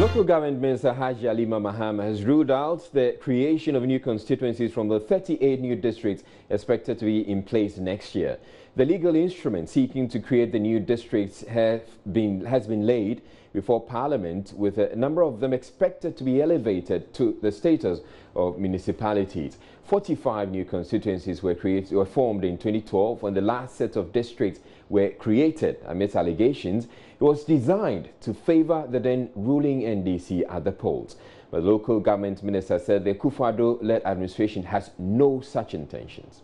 Local Government Minister Haji Alima Mahama has ruled out the creation of new constituencies from the 38 new districts expected to be in place next year. The legal instrument seeking to create the new districts has been laid before Parliament, with a number of them expected to be elevated to the status of municipalities. 45 new constituencies were formed in 2012 when the last set of districts were created. Amidst allegations, it was designed to favor the then ruling NDC at the polls. But the local government minister said the Akufo-Addo-led administration has no such intentions.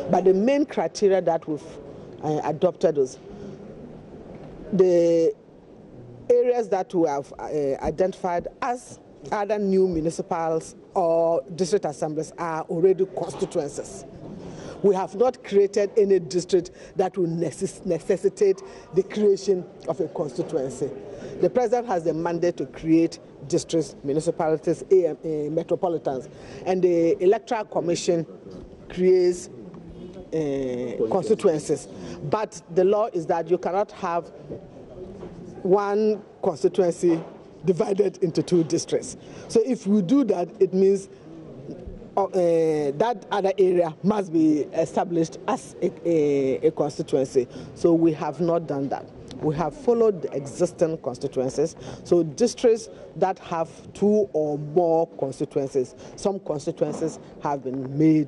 But the main criteria that we've adopted is the areas that we have identified as other new municipals or district assemblies are already constituencies. We have not created any district that will necessitate the creation of a constituency. The president has the mandate to create districts, municipalities, metropolitans, and the Electoral Commission creates constituencies. But the law is that you cannot have one constituency divided into two districts. So if we do that, it means that other area must be established as a constituency. So we have not done that. We have followed the existing constituencies. So districts that have two or more constituencies, some constituencies have been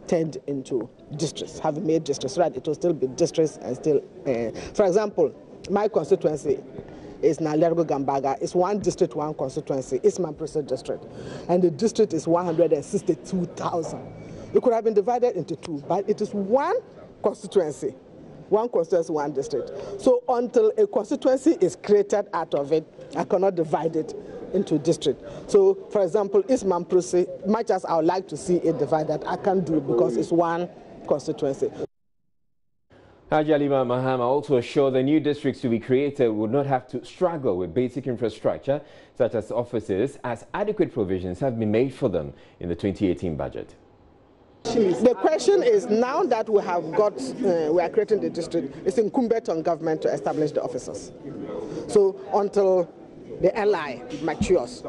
turned into districts, have been made districts, right? It will still be districts and still, for example, my constituency is Nalergo Gambaga. It's one district, one constituency. It's Mamprese district. And the district is 162,000. It could have been divided into two, but it is one constituency. One constituency, one district. So until a constituency is created out of it, I cannot divide it into district. So, for example, East Mamprese, much as I would like to see it divided, I can't do it because it's one constituency. Haji Alima Mahama also assured the new districts to be created would not have to struggle with basic infrastructure such as offices, as adequate provisions have been made for them in the 2018 budget. The question is, now that we are creating the district, it's incumbent on government to establish the offices. So until the LI matures,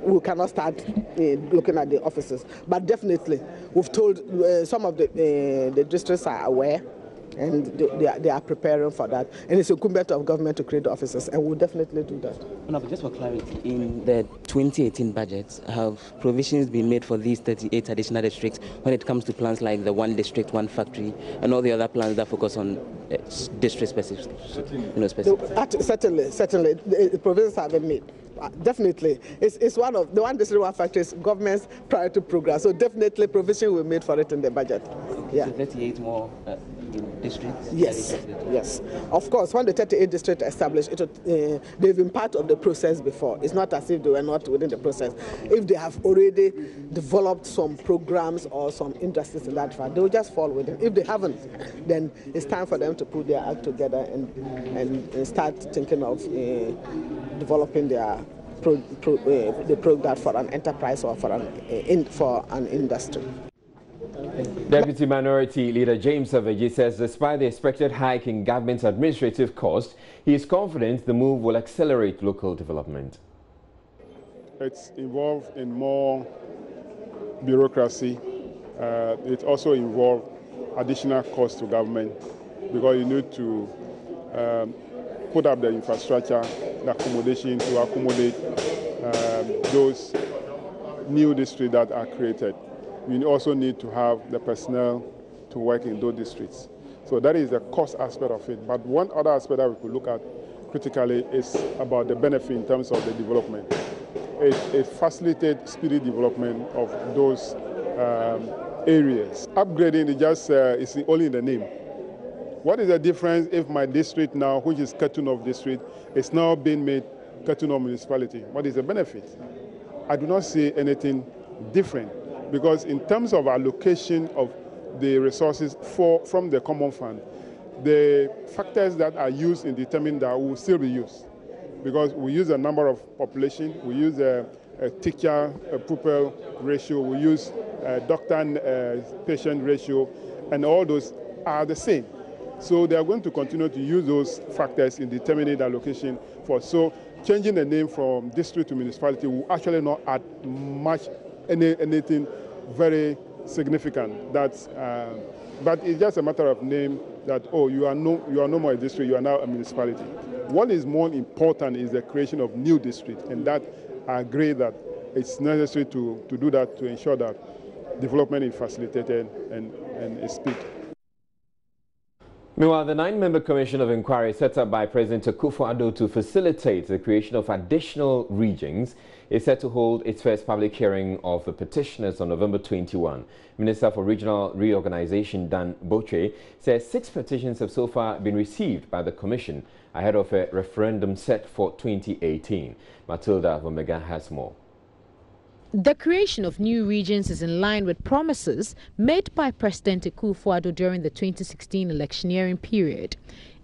we cannot start looking at the offices. But definitely, we've told some of the districts are aware, and they are preparing for that. And it's incumbent of government to create the offices, and we'll definitely do that. No, but just for clarity, in the 2018 budget, have provisions been made for these 38 additional districts when it comes to plans like the one district, one factory, and all the other plans that focus on district specific? Certainly, the provisions have been made. Definitely, it's one of the one district, one factory is government's priority program. So definitely, provision will be made for it in the budget. Yeah. So 38 more districts. Yes. Of course, when the 38 districts established, they've been part of the process before. It's not as if they were not within the process. If they have already developed some programs or some industries in that fact, they will just fall within. If they haven't, then it's time for them to put their act together and start thinking of developing their product for an enterprise or for an industry. Deputy Minority Leader James Savage says despite the expected hike in government's administrative cost, he is confident the move will accelerate local development. It's involved in more bureaucracy. It also involves additional cost to government because you need to put up the infrastructure, the accommodation to accommodate those new districts that are created. We also need to have the personnel to work in those districts. So that is the cost aspect of it. But one other aspect that we could look at critically is about the benefit in terms of the development. It facilitates speedy development of those areas. Upgrading is only in the name. What is the difference if my district now, which is Ketunov district, is now being made Ketunov municipality? What is the benefit? I do not see anything different. Because in terms of allocation of the resources from the common fund, the factors that are used in determining that will still be used. Because we use a number of population, we use a teacher pupil ratio, we use doctor patient ratio, and all those are the same. So they are going to continue to use those factors in determining the allocation for. So changing the name from district to municipality will actually not add much, anything very significant. But it's just a matter of name that, oh, you are no more a district, you are now a municipality. What is more important is the creation of new districts, and that I agree that it's necessary to do that to ensure that development is facilitated and is speed. Meanwhile, the 9-member Commission of Inquiry set up by President Akufo-Addo to facilitate the creation of additional regions is set to hold its first public hearing of the petitioners on November 21. Minister for Regional Reorganization Dan Botwe says 6 petitions have so far been received by the Commission ahead of a referendum set for 2018. Matilda Vomega has more. The creation of new regions is in line with promises made by President Akufo-Addo during the 2016 electioneering period.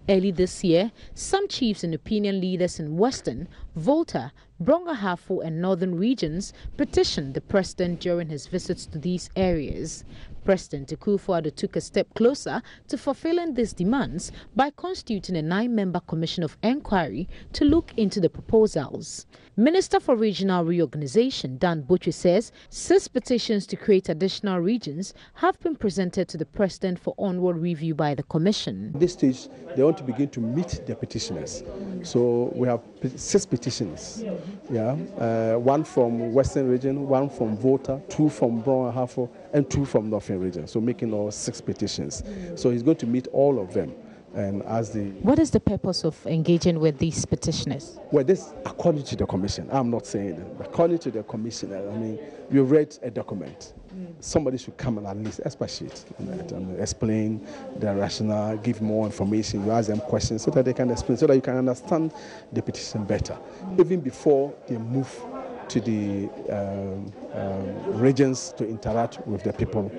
Early this year, some chiefs and opinion leaders in Western, Volta, Brong-Ahafo and Northern regions petitioned the president during his visits to these areas. President Akufo-Addo took a step closer to fulfilling these demands by constituting a 9-member commission of inquiry to look into the proposals. Minister for Regional Reorganization Dan Botwe says 6 petitions to create additional regions have been presented to the president for onward review by the commission. At this stage, they want to begin to meet the petitioners. So we have 6 petitions. One from Western region, 1 from Volta, 2 from Brong-Ahafo, and 2 from Northern region. So making all 6 petitions. So he's going to meet all of them. And as what is the purpose of engaging with these petitioners? Well, this according to the commission. I'm not saying it. According to the commission, I mean, you read a document. Somebody should come and at least expatiate and explain the rationale, give more information. You ask them questions so that they can explain, so that you can understand the petition better, even before they move to the regions to interact with the people,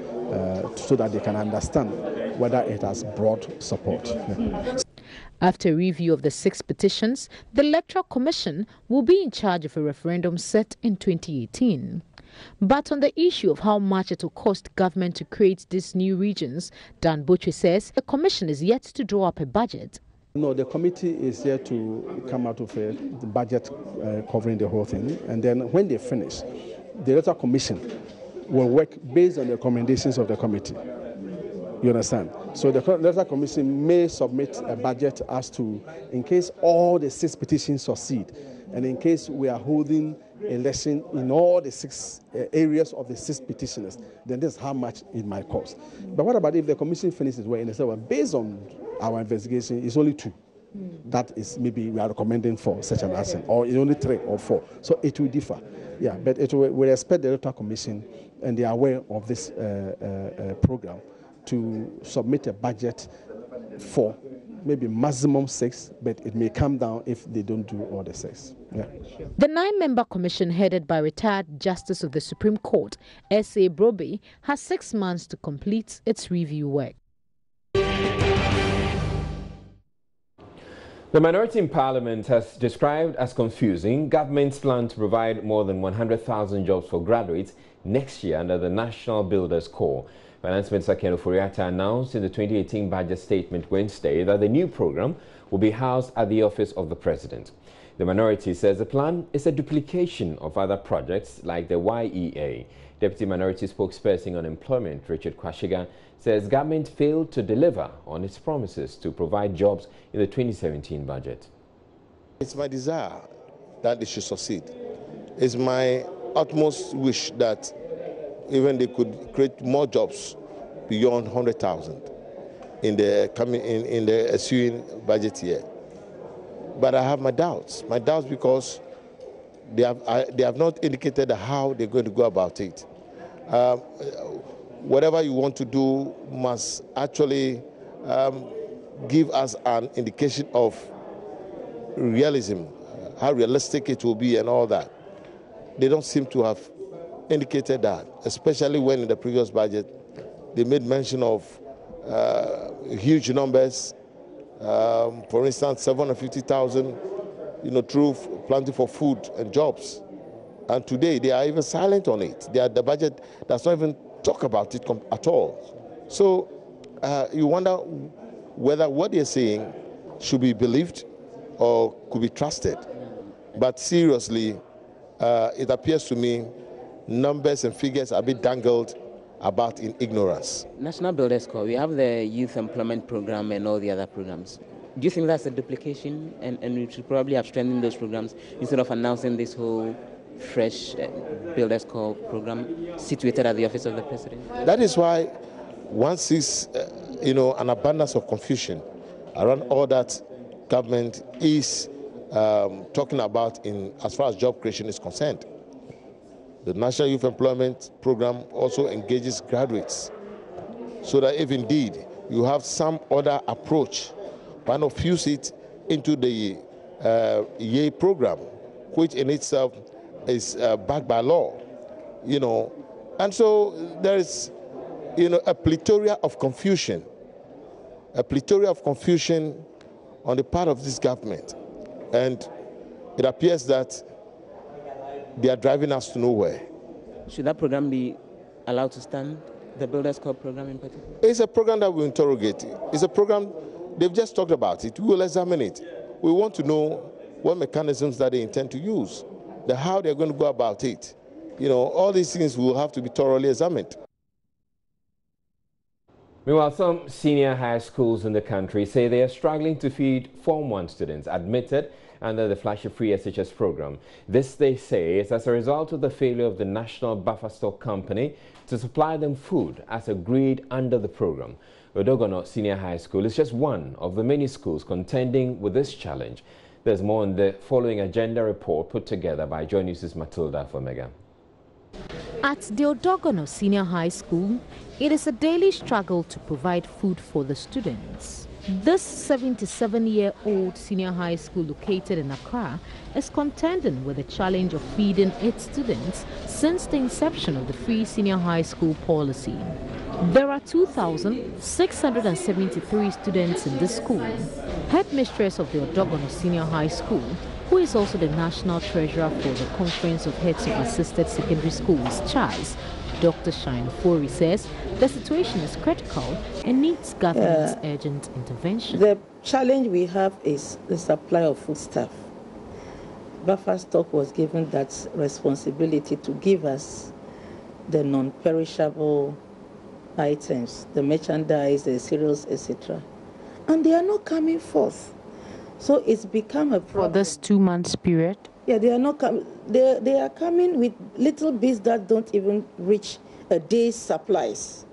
so that they can understand whether it has broad support. After review of the 6 petitions, the Electoral Commission will be in charge of a referendum set in 2018. But on the issue of how much it will cost government to create these new regions, Dan Botwe says the commission is yet to draw up a budget. No, the committee is here to come out of a budget covering the whole thing, and then when they finish, the Electoral Commission will work based on the recommendations of the committee. You understand? So the Electoral Commission may submit a budget as to, in case all the 6 petitions succeed, and in case we are holding election in all the 6 areas of the 6 petitioners, then this is how much it might cost. But what about if the commission finishes work and they say, well, based on our investigation, it's only 2. That is maybe we are recommending for such an action, or it's only 3 or 4. So it will differ. Yeah, but we expect the Electoral Commission, and they are aware of this program, to submit a budget for maybe maximum 6, but it may come down if they don't do all the 6. Yeah. The 9-member commission headed by retired Justice of the Supreme Court, S.A. Brobe, has 6 months to complete its review work. The minority in Parliament has described as confusing government's plan to provide more than 100,000 jobs for graduates next year under the National Builders Corps. Finance Minister Ken Ofori-Atta announced in the 2018 budget statement Wednesday that the new program will be housed at the office of the President. The minority says the plan is a duplication of other projects like the YEA. Deputy Minority Spokesperson on Employment Richard Kwashiga says government failed to deliver on its promises to provide jobs in the 2017 budget. It's my desire that they should succeed. It's my utmost wish that even they could create more jobs beyond 100,000 in the ensuing budget year. But I have my doubts because they have not indicated how they're going to go about it. Whatever you want to do must actually give us an indication of realism, how realistic it will be and all that. They don't seem to have indicated that, especially when in the previous budget they made mention of huge numbers. For instance, 750,000, through planting for food and jobs. And today they are even silent on it. The budget does not even talk about it at all. So you wonder whether what they're saying should be believed or could be trusted. But seriously, it appears to me numbers and figures are a bit dangled about in ignorance. National Builders Corps, we have the Youth Employment Program and all the other programs. Do you think that's a duplication, and we should probably have strengthened those programs instead of announcing this whole fresh Builders Corps program situated at the office of the president? That is why one sees, an abundance of confusion around all that government is talking about as far as job creation is concerned. The National Youth Employment Program also engages graduates, so that if indeed you have some other approach, why not fuse it into the YEA program, which in itself is backed by law, And so there is, a plethora of confusion on the part of this government. And it appears that they are driving us to nowhere. Should that program be allowed to stand, the Builders Corps program in particular? It's a program that we interrogate. It's a program, they've just talked about it. We will examine it. We want to know what mechanisms that they intend to use, how they're going to go about it. All these things will have to be thoroughly examined. Meanwhile, some senior high schools in the country say they are struggling to feed Form 1 students admitted under the Flashy Free SHS program. This, they say, is as a result of the failure of the National Buffer Stock Company to supply them food as agreed under the program. Odogono Senior High School is just one of the many schools contending with this challenge. There's more on the following agenda report put together by Joy News' Matilda Fomega. At the Odogono Senior High School, it is a daily struggle to provide food for the students. This 77-year-old senior high school located in Accra is contending with the challenge of feeding its students since the inception of the free senior high school policy. There are 2,673 students in this school. Headmistress of the Odogono Senior High School, who is also the national treasurer for the Conference of Heads of Assisted Secondary Schools, CHAS, Dr. Shine Fori says the situation is critical and needs government's urgent intervention. The challenge we have is the supply of foodstuff. Buffer Stock was given that responsibility to give us the non-perishable items, the merchandise, the cereals, etc. And they are not coming forth. So it's become a problem. For this 2 months period? Yeah, they are not coming. They are coming with little bits that don't even reach a day's supplies.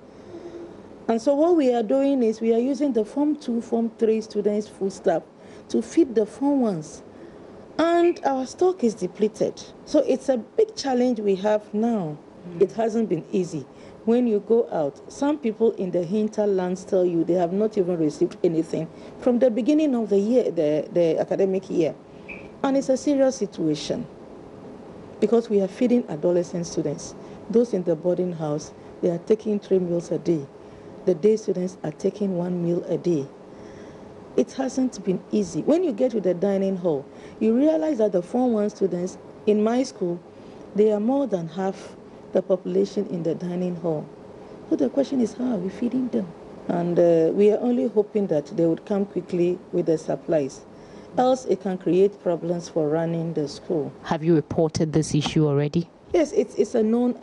And so what we are doing is we are using the Form 2, Form 3 students' foodstuff to feed the Form 1s. And our stock is depleted. So it's a big challenge we have now. It hasn't been easy. When you go out, some people in the hinterlands tell you they have not even received anything from the beginning of the year, the academic year. And it's a serious situation because we are feeding adolescent students. Those in the boarding house, they are taking 3 meals a day. The day students are taking 1 meal a day. It hasn't been easy. When you get to the dining hall, you realize that the Form 1 students in my school, they are more than half the population in the dining hall. So the question is, how are we feeding them? And we are only hoping that they would come quickly with the supplies. Else it can create problems for running the school. Have you reported this issue already? Yes, it's a known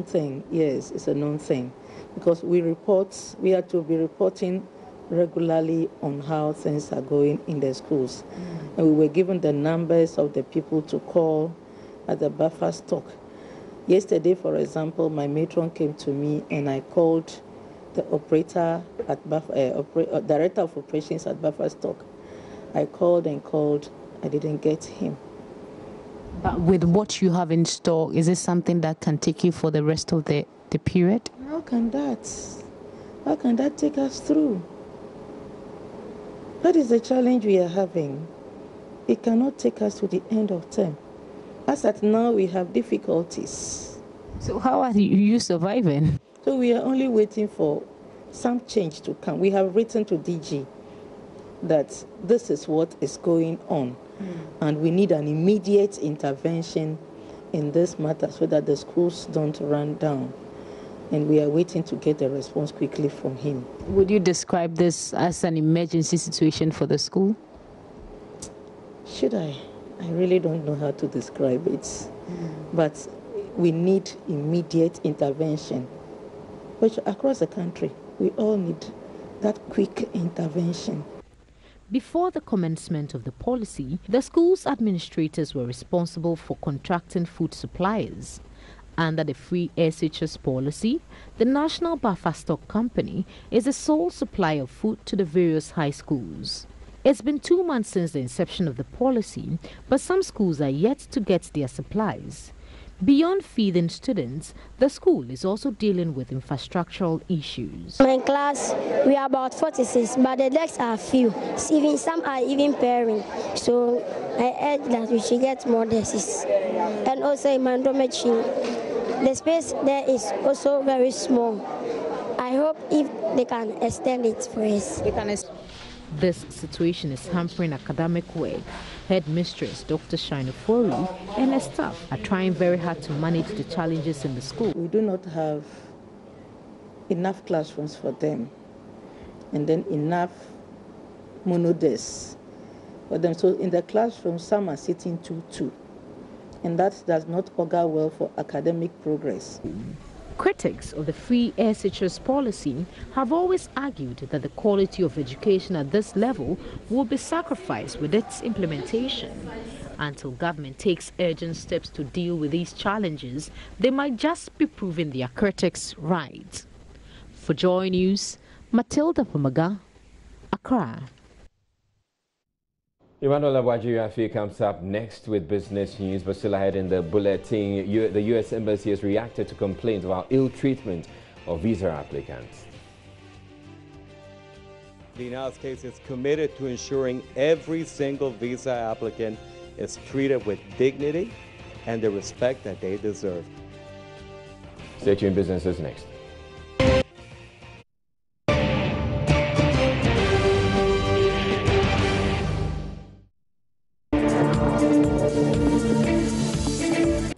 thing. Yes, it's a known thing, because we are to be reporting regularly on how things are going in the schools. And we were given the numbers of the people to call at the Buffer Stock. Yesterday, for example, my matron came to me and I called the operator at director of operations at Buffer Stock. I called and called, I didn't get him. But with what you have in store, is this something that can take you for the rest of the period? How can that take us through? That is the challenge we are having. It cannot take us to the end of term. As at now, we have difficulties. So how are you surviving? So we are only waiting for some change to come. We have written to DG that this is what is going on, and we need an immediate intervention in this matter so that the schools don't run down. and we are waiting to get a response quickly from him. Would you describe this as an emergency situation for the school? Should I? I really don't know how to describe it. But we need immediate intervention, which across the country, we all need that quick intervention. Before the commencement of the policy, the school's administrators were responsible for contracting food suppliers. Under the free SHS policy, the National Buffer Stock Company is the sole supplier of food to the various high schools. It's been 2 months since the inception of the policy, but some schools are yet to get their supplies. Beyond feeding students, the school is also dealing with infrastructural issues. My class, we are about 46, but the desks are few. Even some are even pairing. So I urge that we should get more desks. And also in my dormitory, the space there is also very small. I hope if they can extend it for us. This situation is hampering academic work. Headmistress Dr. Shinofori and her staff are trying very hard to manage the challenges in the school. We do not have enough classrooms for them, and then enough monodesks for them. So in the classroom, some are sitting 2-2, and that does not augur well for academic progress. Critics of the free SHS policy have always argued that the quality of education at this level will be sacrificed with its implementation. Until government takes urgent steps to deal with these challenges, they might just be proving their critics right. For Joy News, Matilda Pomaga, Accra. Emmanuel Abwaji comes up next with business news, but still ahead in the bulletin, the U.S. Embassy has reacted to complaints about ill treatment of visa applicants. The United States is committed to ensuring every single visa applicant is treated with dignity and the respect that they deserve. Stay tuned, business is next.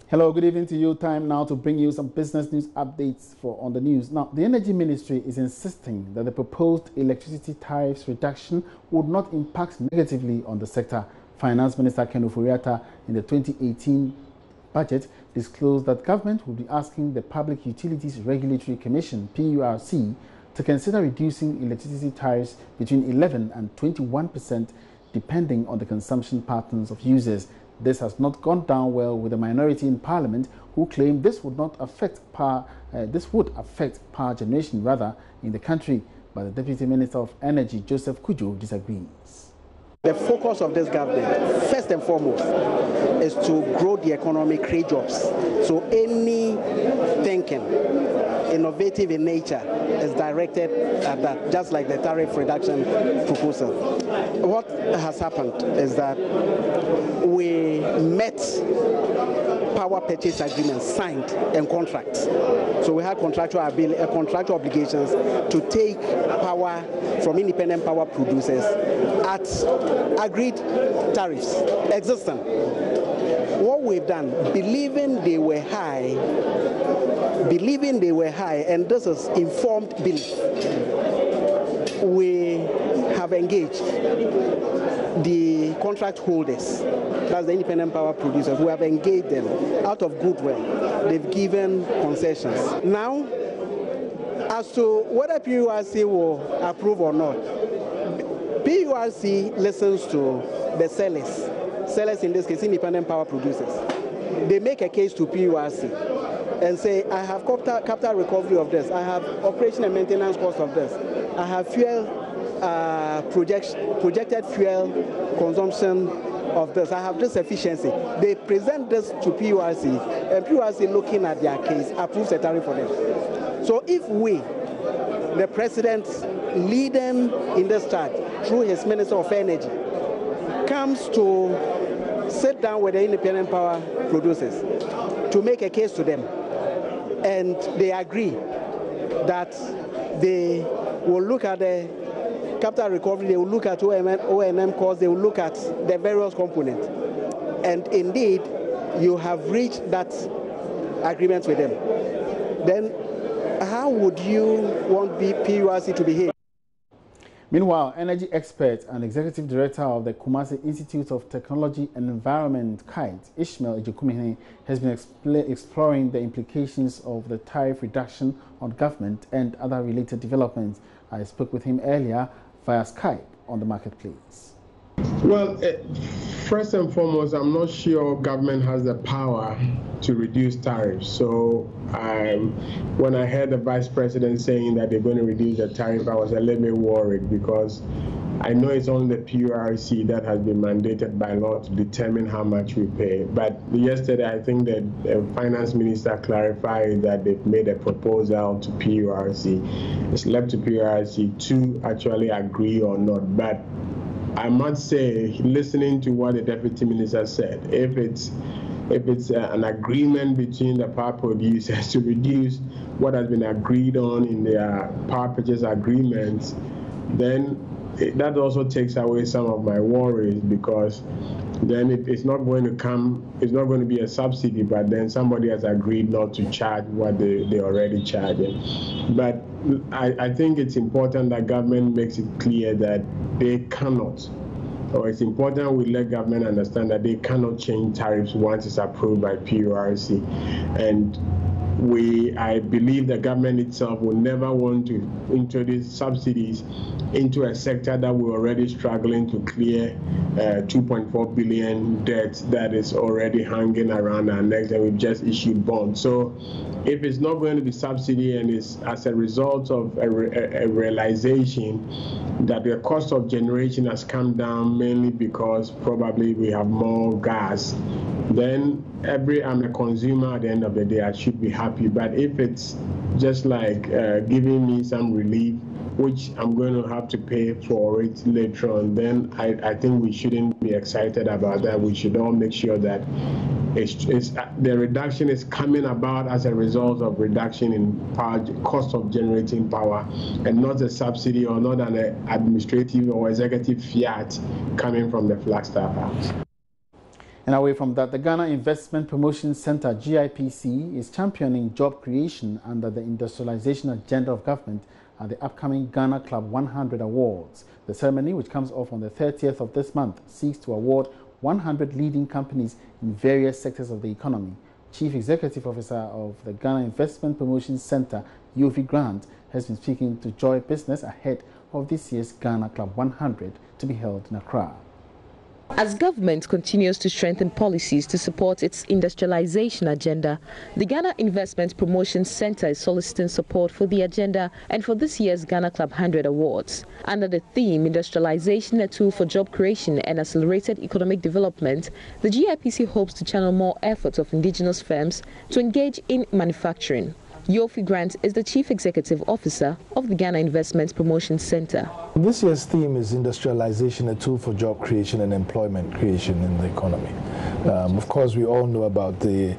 Hello, good evening to you. Time now to bring you some business news updates on the news. Now, the Energy Ministry is insisting that the proposed electricity tariffs reduction would not impact negatively on the sector. Finance Minister Ken Ofori-Atta in the 2018 budget disclosed that government will be asking the Public Utilities Regulatory Commission, PURC, to consider reducing electricity tariffs between 11 and 21% depending on the consumption patterns of users. This has not gone down well with the minority in Parliament, who claim this would not affect power. This would affect power generation rather in the country. But the Deputy Minister of Energy, Joseph Kujo, disagrees. The focus of this government, first and foremost, is to grow the economy, create jobs. So any thinking, innovative in nature, is directed at that, just like the tariff reduction proposal. What has happened is that we met power purchase agreements signed and contracts. So we had contractual obligations to take power from independent power producers at agreed tariffs existing. What we've done, believing they were high, and this is informed belief, we have engaged the contract holders, that's the independent power producers, who have engaged them out of goodwill. They've given concessions. Now, as to whether PURC will approve or not, PURC listens to the sellers in this case, independent power producers. They make a case to PURC and say, I have capital recovery of this, I have operation and maintenance cost of this, I have fuel projected fuel consumption of this, I have this efficiency. They present this to PURC, and PURC, looking at their case, approves a tariff for them. So if we, the President, leading in this charge through his Minister of Energy, comes to sit down with the independent power producers to make a case to them, and they agree that they will look at the capital recovery, they will look at O&M costs, they will look at the various components, and indeed you have reached that agreement with them, then I how would you want PURC to behave? Meanwhile, energy expert and executive director of the Kumasi Institute of Technology and Environment, KITE, Ishmael Ejukumene, has been exploring the implications of the tariff reduction on government and other related developments. I spoke with him earlier via Skype on the marketplace. Well, first and foremost, I'm not sure government has the power to reduce tariffs. So when I heard the vice president saying that they're going to reduce the tariff, I was a little bit worried because I know it's only the PURC that has been mandated by law to determine how much we pay. But yesterday, I think that the finance minister clarified that they've made a proposal to PURC. It's left to PURC to actually agree or not. But I must say, listening to what the deputy minister said, if it's an agreement between the power producers to reduce what has been agreed on in their power purchase agreements, then that also takes away some of my worries, because then it's not going to be a subsidy, but then somebody has agreed not to charge what they already charging. But I think it's important that government makes it clear that they cannot, or it's important we let government understand that they cannot change tariffs once it's approved by PURC. And I believe the government itself will never want to introduce subsidies into a sector that we're already struggling to clear 2.4 billion debt that is already hanging around our necks, and we've just issued bonds. So if it's not going to be subsidy and it's as a result of a realization that the cost of generation has come down mainly because probably we have more gas, then I'm a consumer at the end of the day, I should be happy. But if it's just like giving me some relief, which I'm going to have to pay for it later on, then I think we shouldn't be excited about that. We should all make sure that the reduction is coming about as a result of reduction in power, cost of generating power, and not a subsidy or not an administrative or executive fiat coming from the Flagstaff House. And away from that, the Ghana Investment Promotion Center, GIPC, is championing job creation under the industrialization agenda of government at the upcoming Ghana Club 100 Awards. The ceremony, which comes off on the 30th of this month, seeks to award 100 leading companies in various sectors of the economy. Chief Executive Officer of the Ghana Investment Promotion Center, Yofi Grant, has been speaking to Joy Business ahead of this year's Ghana Club 100 to be held in Accra. As government continues to strengthen policies to support its industrialization agenda, the Ghana Investment Promotion Center is soliciting support for the agenda and for this year's Ghana Club 100 Awards. Under the theme Industrialization, a tool for job creation and accelerated economic development, the GIPC hopes to channel more efforts of indigenous firms to engage in manufacturing. Yofi Grant is the Chief Executive Officer of the Ghana Investment Promotion Center. This year's theme is Industrialization, a tool for job creation and employment creation in the economy. Of course, we all know about the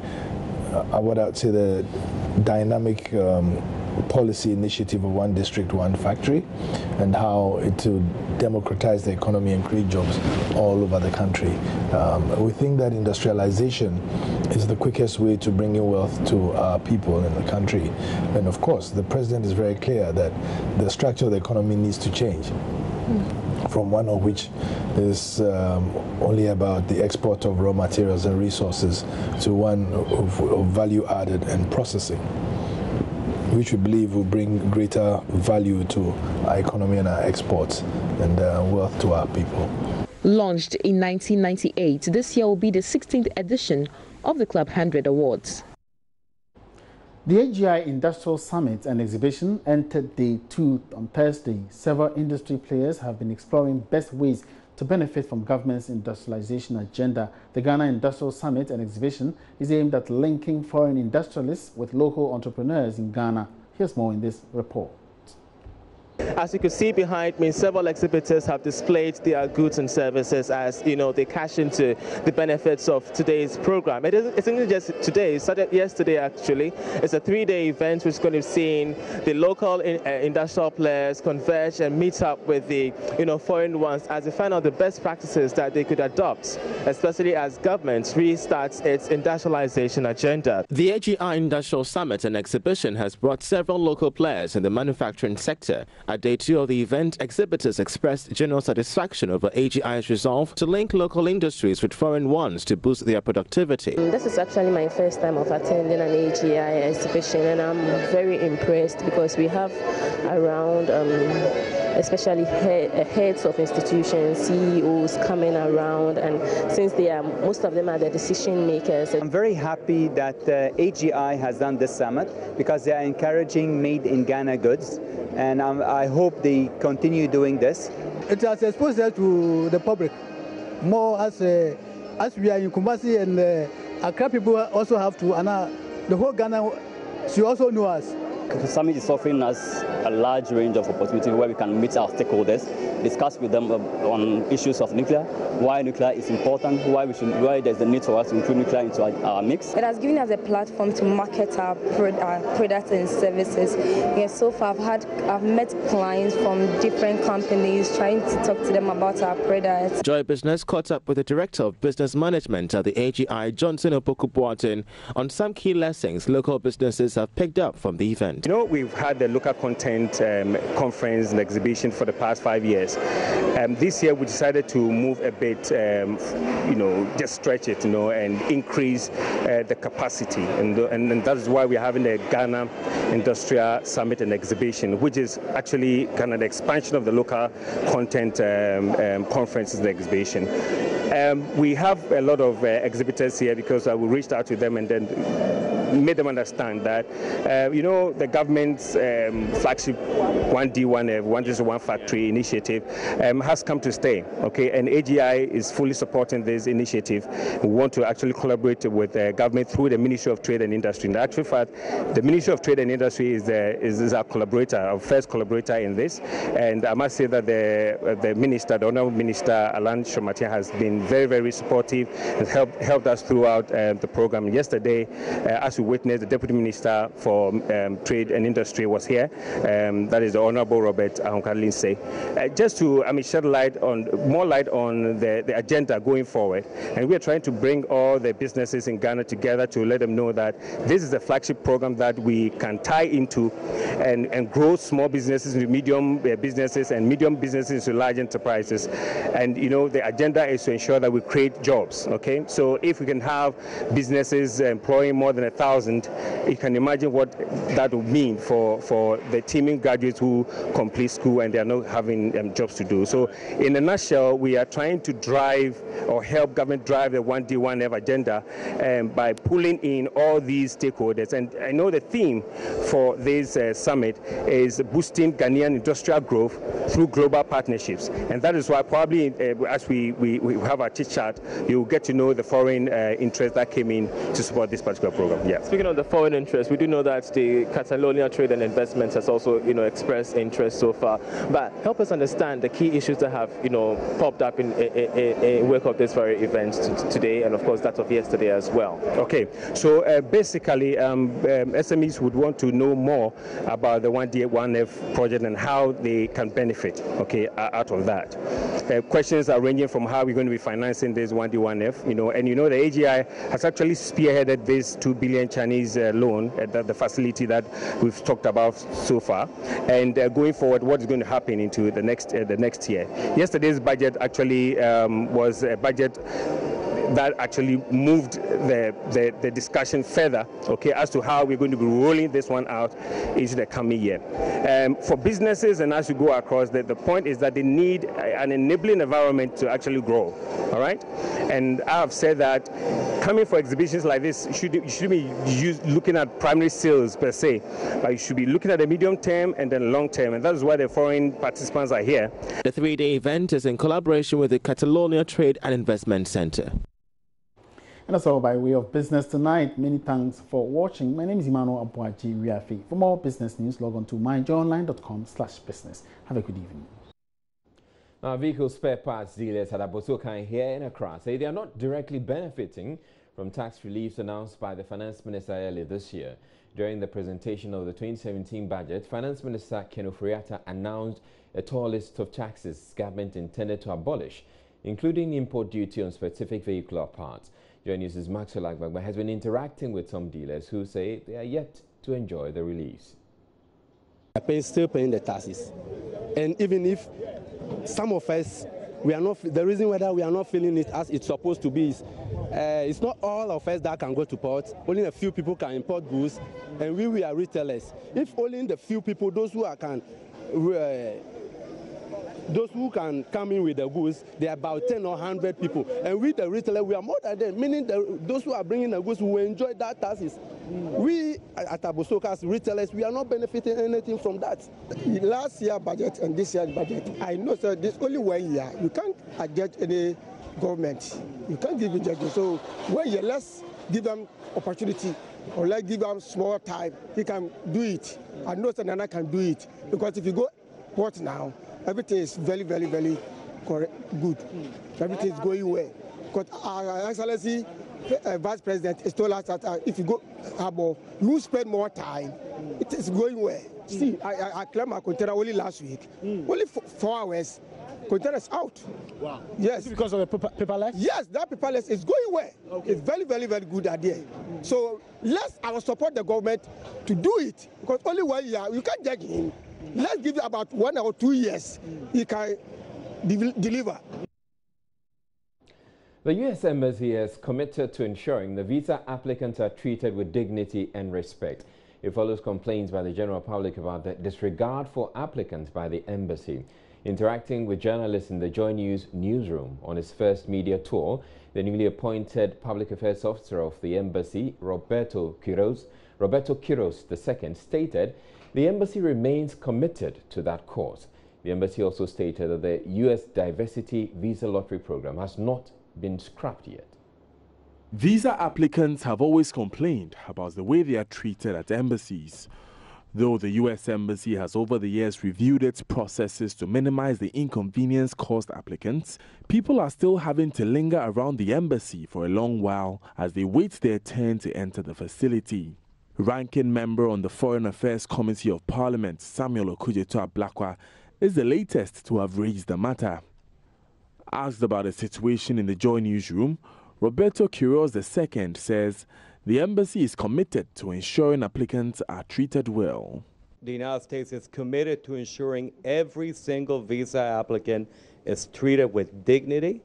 dynamic policy initiative of One District, One Factory, and how it will democratize the economy and create jobs all over the country. We think that industrialization is the quickest way to bring in wealth to our people in the country. And of course, the president is very clear that the structure of the economy needs to change. From one of which is only about the export of raw materials and resources to one of value added and processing, which we believe will bring greater value to our economy and our exports and wealth to our people. Launched in 1998, this year will be the 16th edition of the Club 100 Awards. The AGI Industrial Summit and Exhibition entered day 2 on Thursday. Several industry players have been exploring best ways to benefit from government's industrialization agenda. The Ghana Industrial Summit and Exhibition is aimed at linking foreign industrialists with local entrepreneurs in Ghana. Here's more in this report. As you can see behind me, several exhibitors have displayed their goods and services as, they cash into the benefits of today's program. It's not just today, it started yesterday actually. It's a 3-day event which is going to see the local industrial players converge and meet up with the, foreign ones as they find out the best practices that they could adopt, especially as government restarts its industrialization agenda. The AGI Industrial Summit and Exhibition has brought several local players in the manufacturing sector. At day 2 of the event, exhibitors expressed general satisfaction over AGI's resolve to link local industries with foreign ones to boost their productivity. This is actually my first time of attending an AGI exhibition, and I'm very impressed because we have around especially heads of institutions, CEOs coming around, and since most of them are the decision makers. I'm very happy that AGI has done this summit because they are encouraging made in Ghana goods, and I hope they continue doing this. It has exposed us to the public more as we are in Kumasi, and Accra people also have to, and the whole Ghana should also know us. The summit is offering us a large range of opportunities where we can meet our stakeholders, discuss with them on issues of nuclear, why nuclear is important, why there's a need for us to include nuclear into our mix. It has given us a platform to market our products and services. Yes, so far I've met clients from different companies trying to talk to them about our products. Joy Business caught up with the Director of Business Management at the AGI, Johnson Opoku-Boateng, on some key lessons local businesses have picked up from the event. We've had the local content conference and exhibition for the past 5 years. This year we decided to move a bit, just stretch it, and increase the capacity. And that is why we're having the Ghana Industrial Summit and Exhibition, which is actually kind of the expansion of the local content conferences and exhibition. We have a lot of exhibitors here because we reached out to them and then made them understand that, the government's flagship 1D1F, One District One Factory initiative has come to stay, okay? And AGI is fully supporting this initiative. We want to actually collaborate with the government through the Ministry of Trade and Industry. In the actual fact, the Ministry of Trade and Industry is our collaborator, our first collaborator in this. And I must say that the Minister, the Honourable Minister, Alan Shomatia, has been very, very supportive and helped us throughout the program. Yesterday, as we witnessed, the Deputy Minister for Trade and Industry was here. That is the Honourable Robert Ahonka-Lindsay. Just to shed more light on the agenda going forward. And we are trying to bring all the businesses in Ghana together to let them know that this is a flagship program that we can tie into and grow small businesses into medium businesses and medium businesses into large enterprises. And the agenda is to ensure that we create jobs. Okay, so if we can have businesses employing more than 1,000, you can imagine what that would mean for the teeming graduates who complete school and they are not having jobs to do. So in a nutshell, we are trying to drive or help government drive the 1D1F agenda by pulling in all these stakeholders. And I know the theme for this summit is boosting Ghanaian industrial growth through global partnerships. And that is why probably as we have our chit chat, you'll get to know the foreign interest that came in to support this particular program. Yeah. Speaking of the foreign interest, we do know that the Catalonia Trade and Investments has also, expressed interest so far. But help us understand the key issues that have, popped up in wake of this very event today, and of course that of yesterday as well. Okay, so basically, SMEs would want to know more about the 1D1F project and how they can benefit, okay, out of that. Questions are ranging from how we're going to be financing this 1D1F, and the AGI has actually spearheaded this 2 billion Chinese loan, the facility that we've talked about so far, and going forward, what is going to happen into the next year. Yesterday's budget actually was a budget that actually moved the discussion further, okay, as to how we're going to be rolling this one out into the coming year. For businesses and as you go across, the point is that they need an enabling environment to actually grow, all right? And I have said that coming for exhibitions like this, you should be looking at primary sales per se, but you should be looking at the medium term and then long term, and that is why the foreign participants are here. The 3-day event is in collaboration with the Catalonia Trade and Investment Center. And that's all by way of business tonight. Many thanks for watching. My name is Emmanuel Abuaji Riafi. For more business news, log on to myjoyonline.com/business. Have a good evening. Now, vehicle spare parts dealers at Abosokan here in Accra say they are not directly benefiting from tax reliefs announced by the Finance Minister earlier this year. During the presentation of the 2017 budget, Finance Minister Ken Ofori-Atta announced a tall list of taxes government intended to abolish, including import duty on specific vehicular parts. Joy News' Maxwell Agbagba has been interacting with some dealers who say they are yet to enjoy the reliefs. Still paying the taxes, and even if some of us, we are not, the reason whether we are not feeling it as it's supposed to be is it's not all of us that can go to port. Only a few people can import goods, and we are retailers. If only the few people, those who can come in with the goods, they are about 10 or 100 people. And with the retailer, we are more than them, meaning those who are bringing the goods will enjoy that taxes. We at Abosoka's retailers, we are not benefiting anything from that. Last year budget and this year's budget, I know sir, there's only 1 year. You can't adjust any government. You can't give injection. So 1 year, let's give them opportunity, or let's give them small time. He can do it. I know sir, Nana can do it. Because if you go port now, everything is very, very, very good. Everything is going well. Because our Excellency Vice President has told us that if you go harbor, you spend more time. It is going well. See, I cleared my container only last week. Only 4 hours. Container is out. Wow. Yes. Is it because of the paperless? Yes, that paperless is going well. Okay. It's very, very, very good idea. So I will support the government to do it. Because only 1 year, you can't judge him. Let's give it about 1 or 2 years. He can deliver. The U.S. Embassy has committed to ensuring the visa applicants are treated with dignity and respect. It follows complaints by the general public about the disregard for applicants by the embassy. Interacting with journalists in the Joy News newsroom on his first media tour, the newly appointed public affairs officer of the embassy, Roberto Quiroz II, stated the embassy remains committed to that cause. The embassy also stated that the U.S. Diversity Visa Lottery Program has not been scrapped yet. Visa applicants have always complained about the way they are treated at embassies. Though the U.S. Embassy has over the years reviewed its processes to minimize the inconvenience caused applicants, people are still having to linger around the embassy for a long while as they wait their turn to enter the facility. Ranking member on the Foreign Affairs Committee of Parliament, Samuel Okudzeto-Ablakwa, is the latest to have raised the matter. Asked about the situation in the Joy newsroom, Roberto Quiroz II says the embassy is committed to ensuring applicants are treated well. The United States is committed to ensuring every single visa applicant is treated with dignity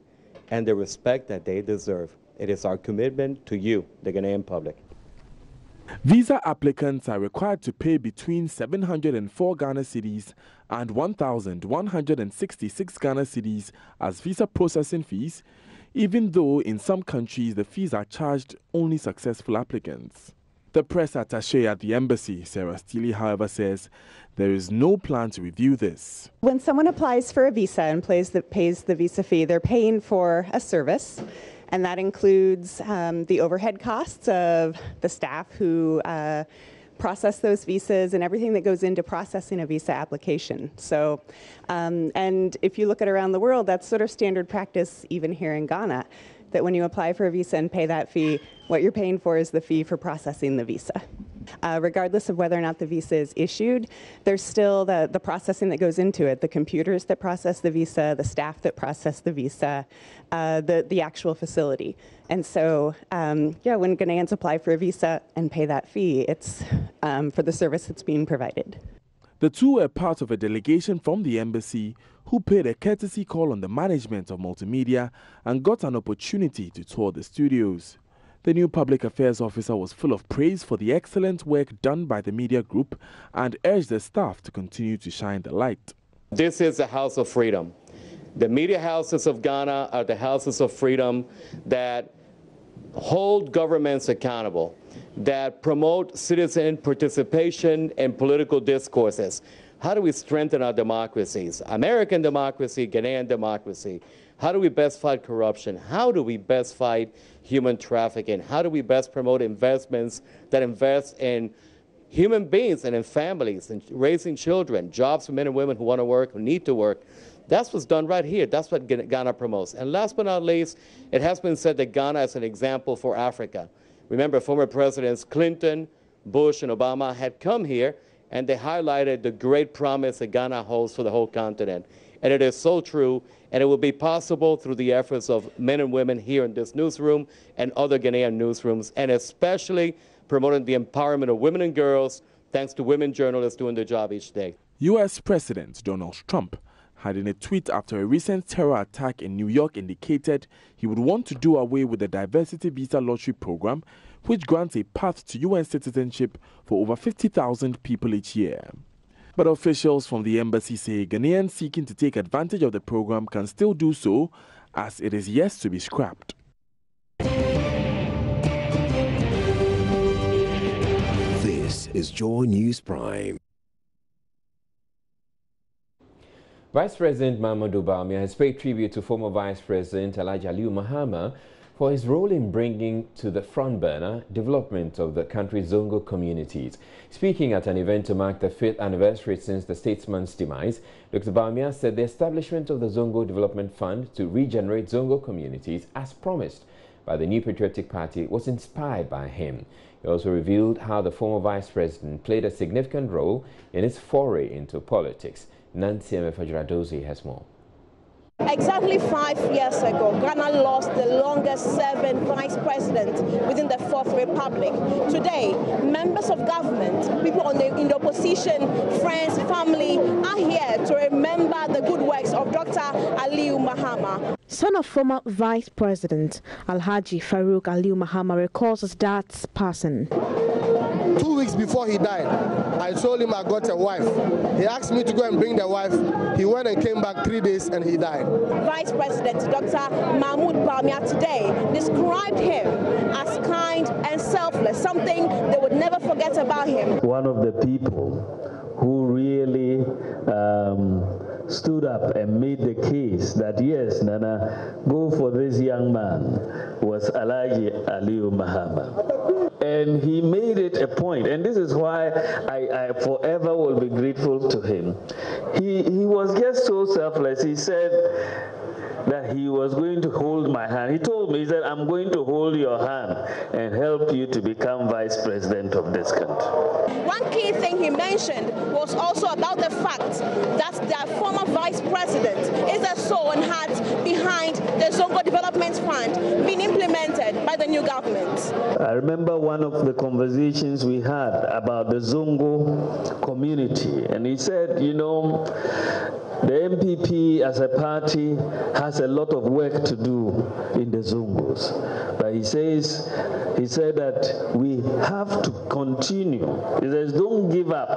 and the respect that they deserve. It is our commitment to you, the Ghanaian public. Visa applicants are required to pay between 704 Ghana cedis and 1,166 Ghana cedis as visa processing fees, even though in some countries the fees are charged only successful applicants. The press attaché at the embassy, Sarah Steele, however, says there is no plan to review this. When someone applies for a visa and pays the visa fee, they're paying for a service. And that includes the overhead costs of the staff who process those visas and everything that goes into processing a visa application. So, and if you look at around the world, that's sort of standard practice even here in Ghana, that when you apply for a visa and pay that fee, what you're paying for is the fee for processing the visa. Regardless of whether or not the visa is issued, there's still the processing that goes into it, the computers that process the visa, the staff that process the visa, the actual facility. And so, yeah, when Ghanaians apply for a visa and pay that fee, it's for the service that's being provided. The two were part of a delegation from the embassy who paid a courtesy call on the management of multimedia and got an opportunity to tour the studios. The new public affairs officer was full of praise for the excellent work done by the media group and urged the staff to continue to shine the light. This is a house of freedom. The media houses of Ghana are the houses of freedom that hold governments accountable, that promote citizen participation in political discourses. How do we strengthen our democracies? American democracy, Ghanaian democracy. How do we best fight corruption? How do we best fight human trafficking? How do we best promote investments that invest in human beings and in families and raising children, jobs for men and women who want to work, who need to work? That's what's done right here. That's what Ghana promotes. And last but not least, it has been said that Ghana is an example for Africa. Remember, former presidents Clinton, Bush, and Obama had come here, and they highlighted the great promise that Ghana holds for the whole continent. And it is so true, and it will be possible through the efforts of men and women here in this newsroom and other Ghanaian newsrooms, and especially promoting the empowerment of women and girls, thanks to women journalists doing their job each day. U.S. President Donald Trump had in a tweet after a recent terror attack in New York indicated he would want to do away with the diversity visa lottery program, which grants a path to UN citizenship for over 50,000 people each year. But officials from the embassy say Ghanaians seeking to take advantage of the program can still do so, as it is yet to be scrapped. This is Joy News Prime. Vice President Mahamudu Bawumia has paid tribute to former Vice President Alhaji Aliyu Mahama for his role in bringing to the front burner development of the country's Zongo communities. Speaking at an event to mark the 5th anniversary since the statesman's demise, Dr. Bawumia said the establishment of the Zongo Development Fund to regenerate Zongo communities, as promised by the New Patriotic Party, was inspired by him. He also revealed how the former Vice President played a significant role in his foray into politics. Nancy Mefajradozi has more. Exactly 5 years ago, Ghana lost the longest-serving vice president within the Fourth Republic. Today, members of government, people in the opposition, friends, family are here to remember the good works of Dr. Aliyu Mahama. Son of former Vice President Alhaji Farouk Aliyu Mahama recalls his dad's passing. 2 weeks before he died, I told him I got a wife. He asked me to go and bring the wife. He went and came back 3 days and he died. Vice President Dr. Mahamudu Bawumia today described him as kind and selfless, something they would never forget about him. One of the people who really stood up and made the case that yes, Nana, go for this young man was Alhaji Aliyu Mahama. And he made it a point, and this is why I forever will be grateful to him. He was just so selfless. He said that he was going to hold my hand. He told me, he said, I'm going to hold your hand and help you to become vice president of this country. One key thing he mentioned was also about the fact that the former vice president is the soul and heart behind the Zongo Development Fund being implemented by the new government. I remember one of the conversations we had about the Zongo community, and he said, you know, the MPP as a party has a lot of work to do in the Zongos. But he said that we have to continue. He says, don't give up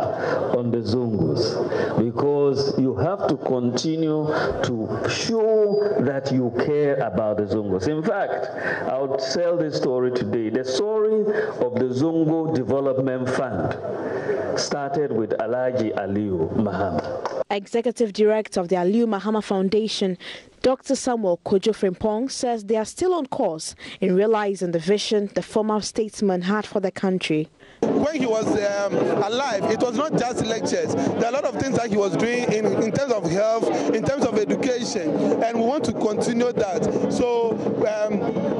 on the Zongos, because you have to continue to show that you care about the Zongos. In fact, I'll tell this story today. The story of the Zongo Development Fund started with Alhaji Aliyu Mahama. Executive Director of the Aliyu Mahama Foundation, Dr. Samuel Kojo Frimpong, says they are still on course in realizing the vision the former statesman had for the country. When he was alive, it was not just lectures. There are a lot of things that he was doing in terms of health, in terms of education, and we want to continue that. So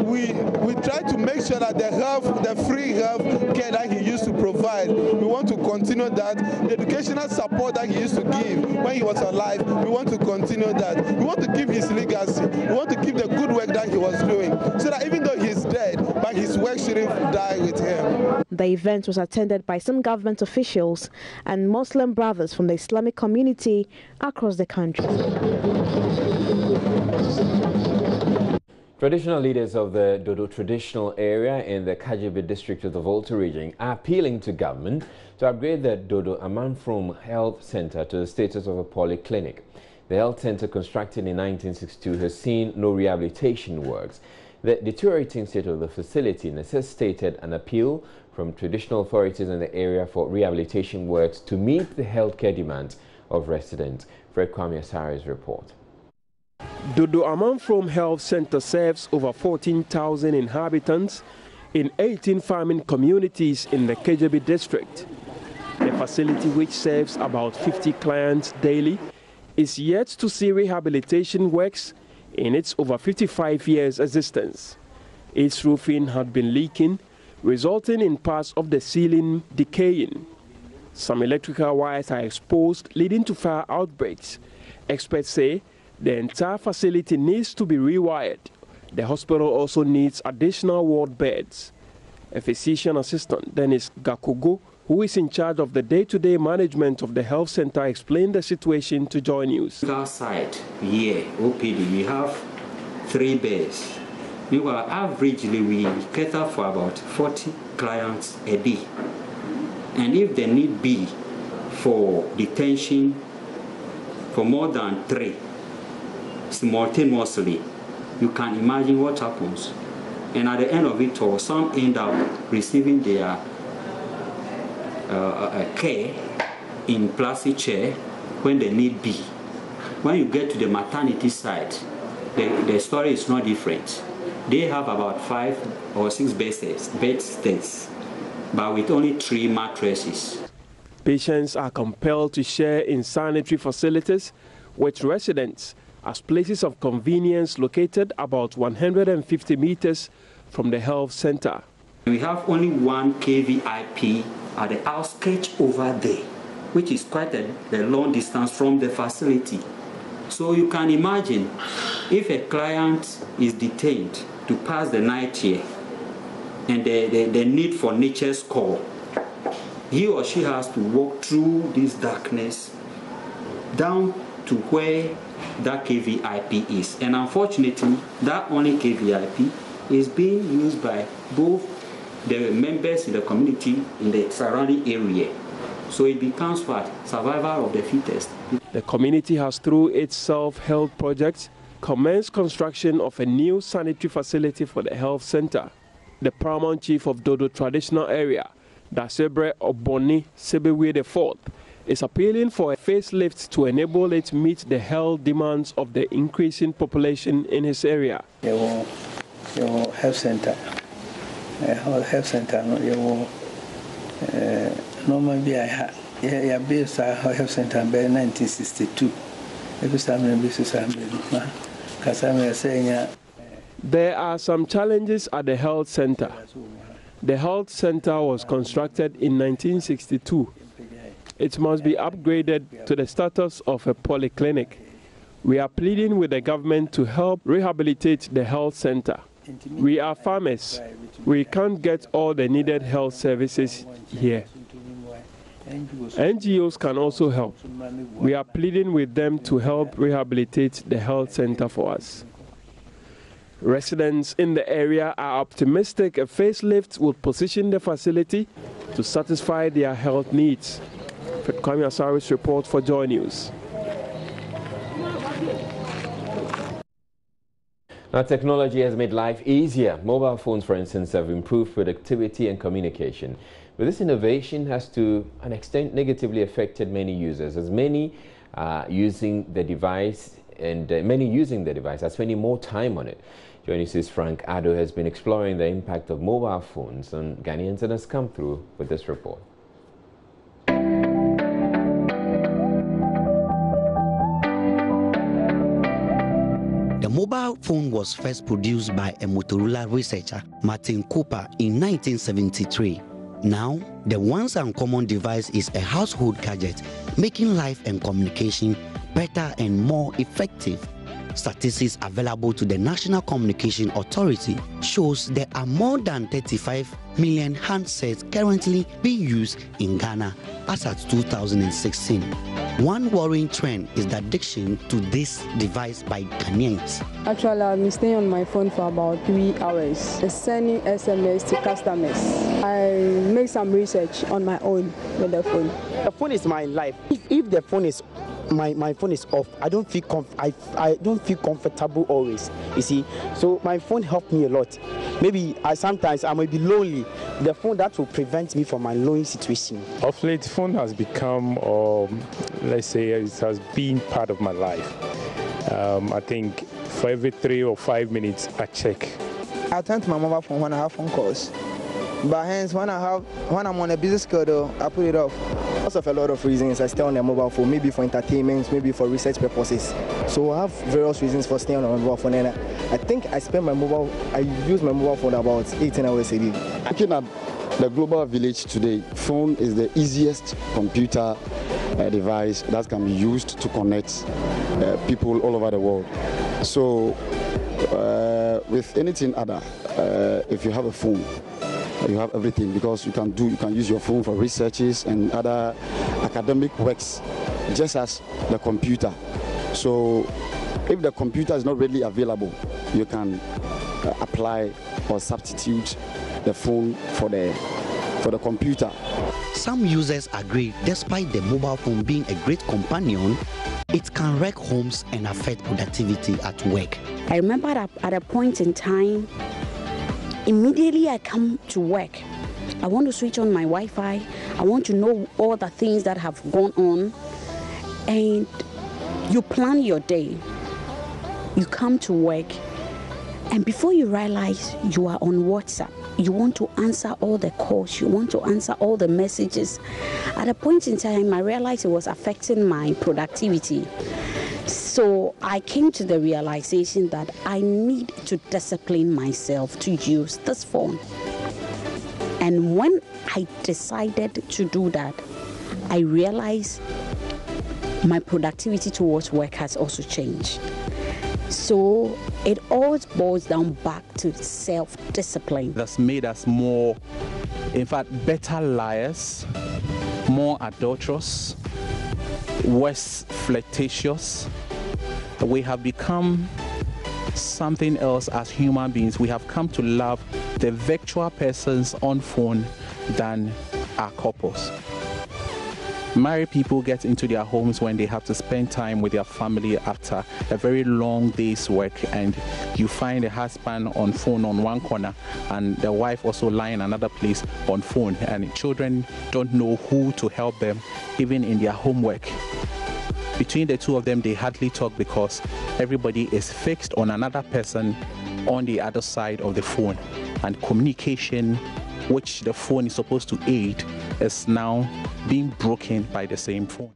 we try to make sure that the free health care that he used to provide, we want to continue that. The educational support that he used to give when he was alive, we want to continue that. We want to keep his legacy. We want to keep the good work that he was doing, so that even though he's dead, but his work shouldn't die with him. The event was attended by some government officials and Muslim brothers from the Islamic community across the country. Traditional leaders of the Dodo traditional area in the Kajibi district of the Volta region are appealing to government to upgrade the Dodo Amanfrom Health Center to the status of a polyclinic. The health center, constructed in 1962, has seen no rehabilitation works. The deteriorating state of the facility necessitated an appeal from traditional authorities in the area for rehabilitation works to meet the healthcare demands of residents. Fred Kwame Asari's report. Dodo Amanfrom Health Center serves over 14,000 inhabitants in 18 farming communities in the Kejebi district. The facility, which serves about 50 clients daily, is yet to see rehabilitation works in its over 55 years existence. Its roofing had been leaking, resulting in parts of the ceiling decaying. Some electrical wires are exposed, leading to fire outbreaks. Experts say the entire facility needs to be rewired. The hospital also needs additional ward beds. A physician assistant, Dennis Gakogo, who is in charge of the day-to-day management of the health center, explained the situation to Joy News. Outside here, OPD, we have 3 beds. Meanwhile, averagely, we cater for about 40 clients a day. And if the need be for detention for more than 3 simultaneously, you can imagine what happens. And at the end of it all, some end up receiving their care in plastic chair when they need be. When you get to the maternity side, the story is not different. They have about 5 or 6 bed stays, but with only 3 mattresses. Patients are compelled to share in sanitary facilities with residents as places of convenience located about 150 meters from the health center. We have only 1 KVIP at the outskirts over there, which is quite a long distance from the facility. So you can imagine if a client is detained to pass the night here and the need for nature's call, he or she has to walk through this darkness down to where that KVIP is. And unfortunately, that only KVIP is being used by both the members in the community in the surrounding area. So it becomes what? Survival of the fittest. The community has, through its self-help projects, commenced construction of a new sanitary facility for the health center. The paramount chief of Dodo traditional area, Dasebre Oboni Sebewe IV, is appealing for a facelift to enable it to meet the health demands of the increasing population in his area. Your health center, health center, normally I had based our health center in 1962. There are some challenges at the health center. The health center was constructed in 1962. It must be upgraded to the status of a polyclinic. We are pleading with the government to help rehabilitate the health center. We are farmers. We can't get all the needed health services here. NGOs can also help. We are pleading with them to help rehabilitate the health center for us. Residents in the area are optimistic a facelift will position the facility to satisfy their health needs. Kwame Asari's report for Joy News. Now, technology has made life easier. Mobile phones, for instance, have improved productivity and communication. But this innovation has to an extent negatively affected many users, as many using the device and are spending more time on it. Joining us, Frank Addo has been exploring the impact of mobile phones on Ghanaians and has come through with this report. The mobile phone was first produced by a Motorola researcher, Martin Cooper, in 1973. Now, the once uncommon device is a household gadget, making life and communication better and more effective. Statistics available to the National Communication Authority shows there are more than 35 million handsets currently being used in Ghana as at 2016. One worrying trend is the addiction to this device by Ghanaians. Actually, I've been staying on my phone for about 3 hours, sending SMS to customers. I make some research on my own with the phone. The phone is my life. If the phone is my phone is off, I don't feel I don't feel comfortable always, you see. So my phone helped me a lot. Maybe sometimes I might be lonely. The phone, that will prevent me from my lonely situation. Of late, phone has become, let's say, it has been part of my life. I think for every 3 or 5 minutes, I check. I turn to my mobile phone when I have phone calls. But hence, when I'm on a busy schedule, I put it off. Because of a lot of reasons, I stay on the mobile phone, maybe for entertainment, maybe for research purposes. So I have various reasons for staying on my mobile phone, and I think I use my mobile phone about 18 hours a day. Looking at the global village today, phone is the easiest computer device that can be used to connect people all over the world. So with anything other, if you have a phone, you have everything, because you can use your phone for researches and other academic works, just as the computer. So if the computer is not readily available, you can apply or substitute the phone for the computer. Some users agree, despite the mobile phone being a great companion, it can wreck homes and affect productivity at work. I remember at a point in time, immediately I come to work, I want to switch on my Wi-Fi. I want to know all the things that have gone on. And you plan your day. You come to work, and before you realize you are on WhatsApp, you want to answer all the calls, you want to answer all the messages. At a point in time, I realized it was affecting my productivity. So I came to the realization that I need to discipline myself to use this phone. And when I decided to do that, I realized my productivity towards work has also changed. So it all boils down back to self-discipline. That's made us more, in fact, better liars, more adulterous, worse flirtatious. We have become something else as human beings. We have come to love the virtual persons on phone than our couples. Married people get into their homes when they have to spend time with their family after a very long day's work, and you find the husband on phone on one corner and the wife also lying another place on phone, and children don't know who to help them even in their homework. Between the two of them, they hardly talk because everybody is fixed on another person on the other side of the phone, and communication, which the phone is supposed to aid, is now being broken by the same phone.